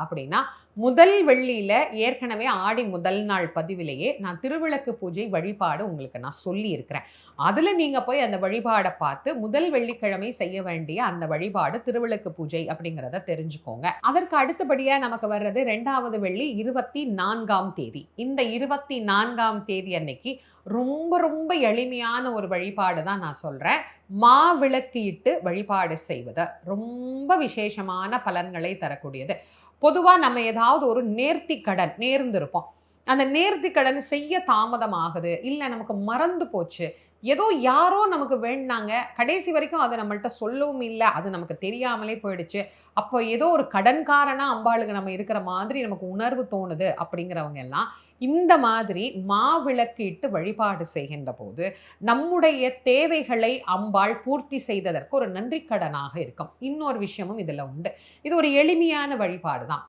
அப்படின்னா, முதல் வெள்ளியில ஏற்கனவே ஆடி முதல் நாள் பதிவிலேயே நான் திருவிளக்கு பூஜை வழிபாடு உங்களுக்கு நான் சொல்லியிருக்கிறேன். அதுல நீங்க போய் அந்த வழிபாட பார்த்து, முதல் வெள்ளிக்கிழமை செய்ய வேண்டிய அந்த வழிபாடு திருவிளக்கு பூஜை அப்படிங்கிறத தெரிஞ்சுக்கோங்க. அதற்கு அடுத்தபடியா நமக்கு வர்றது 2வது வெள்ளி 24ஆம் தேதி. இந்த 24ஆம் தேதி அன்னைக்கு ரொம்ப ரொம்ப எளிமையான ஒரு வழிபாடு தான் நான் சொல்றேன். மாவிளக்கு இட்டு வழிபாடு செய்வது ரொம்ப விசேஷமான பலன்களை தரக்கூடியது. பொதுவா நம்ம ஏதாவது ஒரு நேர்த்திக் கடன் நேர்ந்திருப்போம். அந்த நேர்த்திக் கடன் செய்ய தாமதம் ஆகுது. இல்ல நமக்கு மறந்து போச்சு. ஏதோ யாரோ நமக்கு வேண்டுனாங்க. கடைசி வரைக்கும் அத நம்மள்ட்ட சொல்லவும் இல்ல. அது நமக்கு தெரியாமலே போயிடுச்சு. அப்போ ஏதோ ஒரு கடன்காரனா அம்பாளுக்கு நம்ம இருக்கிற மாதிரி நமக்கு உணர்வு தோணுது அப்படிங்கிறவங்க எல்லாம், இந்த மாதிரி மாவிளக்கு இட்டு வழிபாடு செய்கின்ற போது, நம்முடைய தேவைகளை அம்பாள் பூர்த்தி செய்ததற்கு ஒரு நன்றிக் கடனாக இருக்கும். இன்னொரு விஷயமும் இதுல உண்டு. இது ஒரு எளிமையான வழிபாடு தான்.